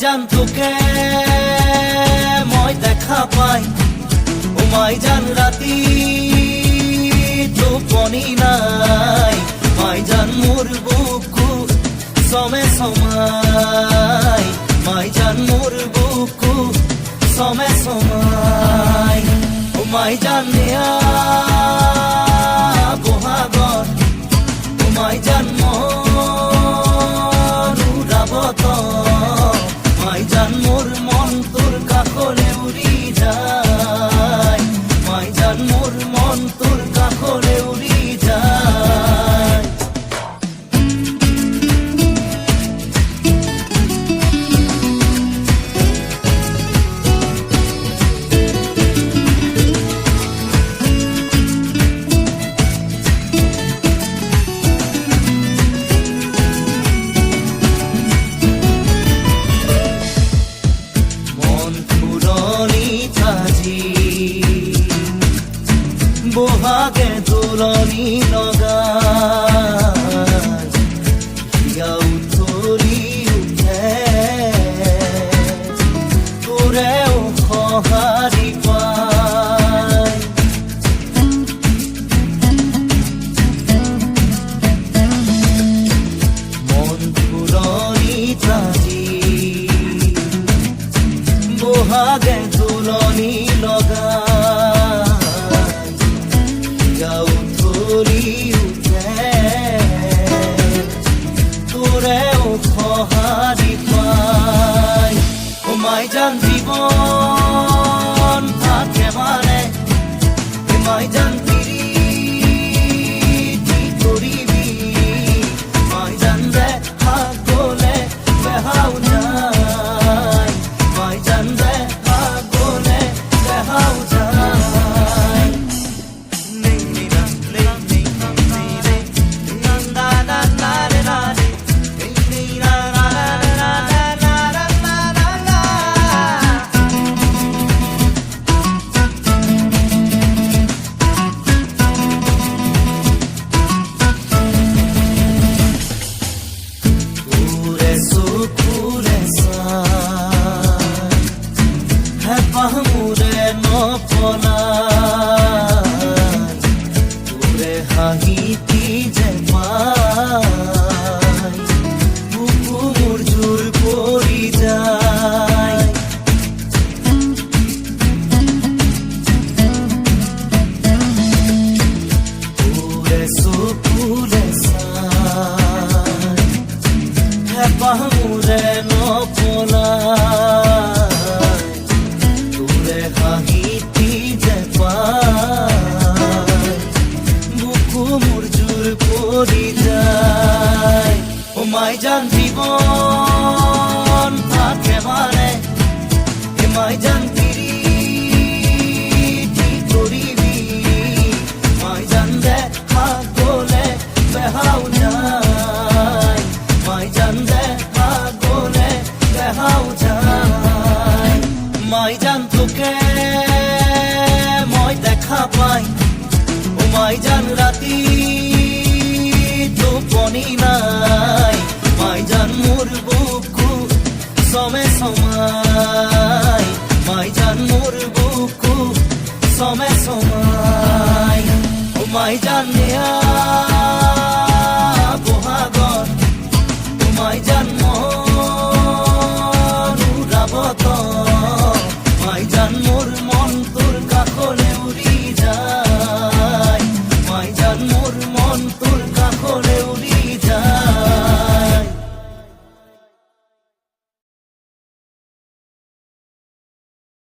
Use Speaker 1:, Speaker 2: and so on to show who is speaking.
Speaker 1: জান তোকে মই দেখা পাই ও মাই জান রাতি টোপনি নাই মাই জান মোর বুকু সমে সমাই মাই জান মোর বুকু সমে সমাই ও মাই জান নিয়া বহাগর ও মাই জান মনুরাবত মাই জান মোর মন তোর কাকলে উড়ি যায় মাই জান মোর মন তোর কাকলে উড়ি যায় বহাগে তুলনি লগাই উঠলি উঠে তোৰেও সঁহাৰি পাই মন ফুলনি তাজি বহাগে তুলনি লগাই তোৰেও সঁহাৰি পাই ও মাই জান জীৱন থাকে মানে মাই জান পিৰিতি কৰিবি মাই জান যে আগলে বেহাও যায় মাই জান যে আগলে বেহাও যায় পাহমুৰে নপলাই তোৰে হাঁহিতি যে পাই বুকু মোৰ জোৰ পৰি যায় তোৰে চকুৰে চাই পাহমুৰে নপলাই হাঁহিতি যে পাই বুকু মোৰ জোৰ পৰি যায় ও মাই জান জীৱন থাকে মানে মাই জান পিৰিতি কৰিবি মাই জান যে আগলে বেহাও যায় মাই জান যে আগলে বেহাও যায় মাই জান তোকে মই দেখা পাই ও মাই জান রাতি টোপনি নাই মাই জান মোর বুকু সমে সমাই মাই জান মোর বুকু সমে সমাই ও মাই জান নিয়া